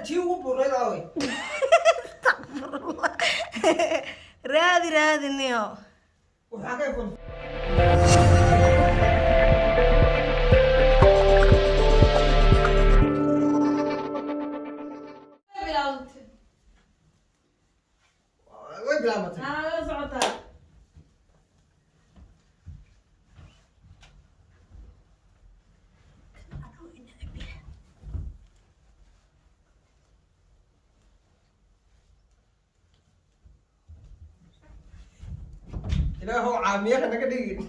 tii ugu buureed aaway Astagfirullah. raadi niyo waxaa ka fun way bilaabatay ilaahow caamiyaha naga dhigin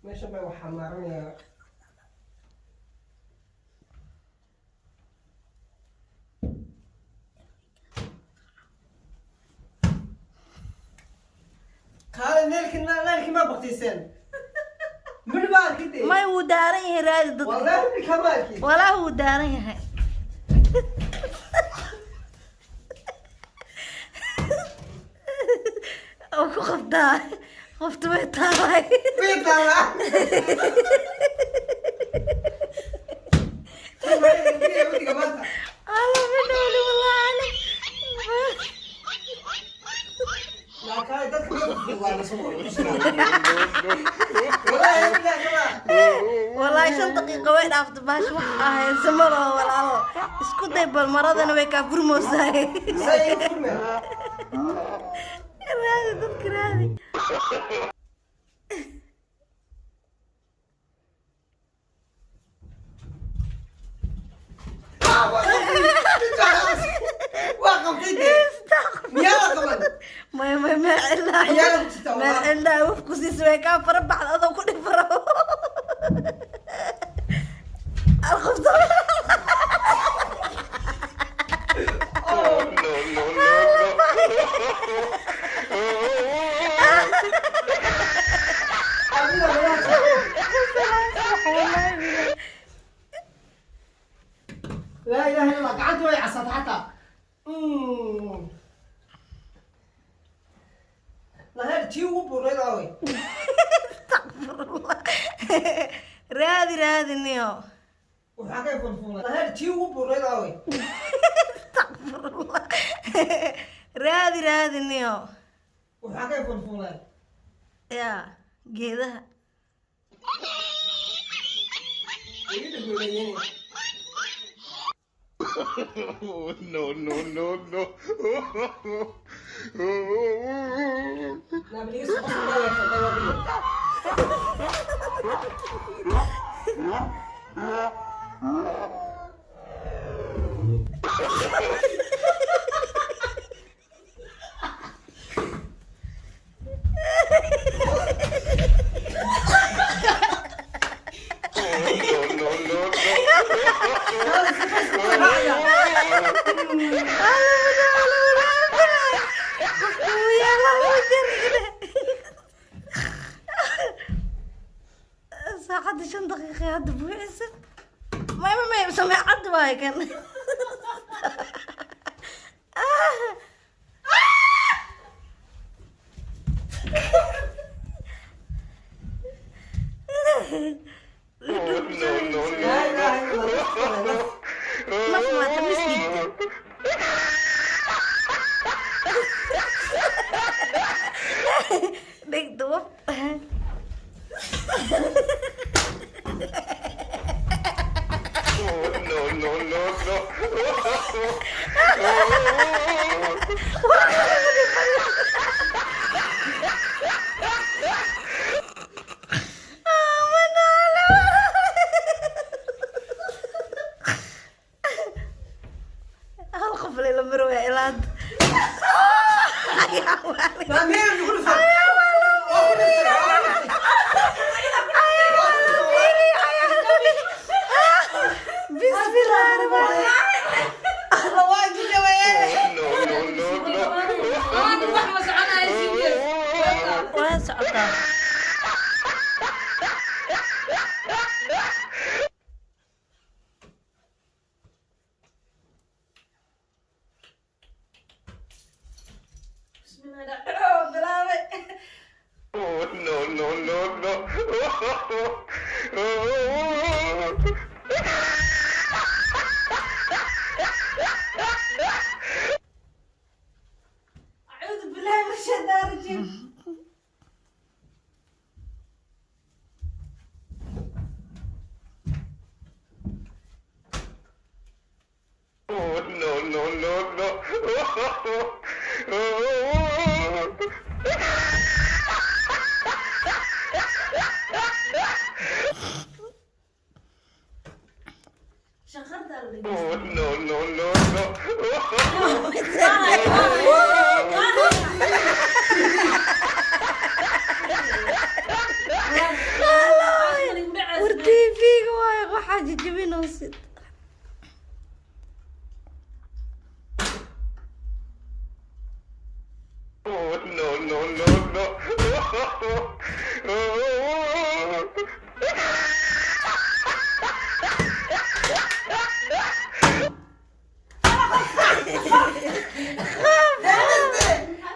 meesha baa waxaa maaranayaa kaale neelkii ma baktiiseen midh baa arkide may wuu daaran yahay raadi dadka wallahi midh kama arkin walaa wuu daaran yahay oo ku qabtaa qofta way taalay biitala alla midhooli walaali kaale dadka waa la soo والله 5 دقيقة وين عرفت باش وقعها سمرة والله اسكت داي بالمرض انا وياك فرموساي هذه تذكر هذه ما إلا وفكو سيسوي كان فربع هذا وكل فرو الخبز لا اله الا الله قعدت ويا عصت حتى لا tii ugu buureed aaway Astagfirullah. raadi niyo waxaa ka funfun la tii ugu buureed aaway Astagfirullah. raadi niyo waxaa ka funfunay ya geedaha No. لا بليس قصدي ساعة 5 دقيقة هاد بويسة ما سمع عد واي كان لا اله الا الله ما تمس جدا ديك دوب الخف لي لمروي علاج ما مين يقول بسم الله الرحمن الرحيم وين سعطان darjin. Oh, no. Shakarta alay. Oh, no. War TV-ga waayo waxaa jijibinaysid. Oh, no.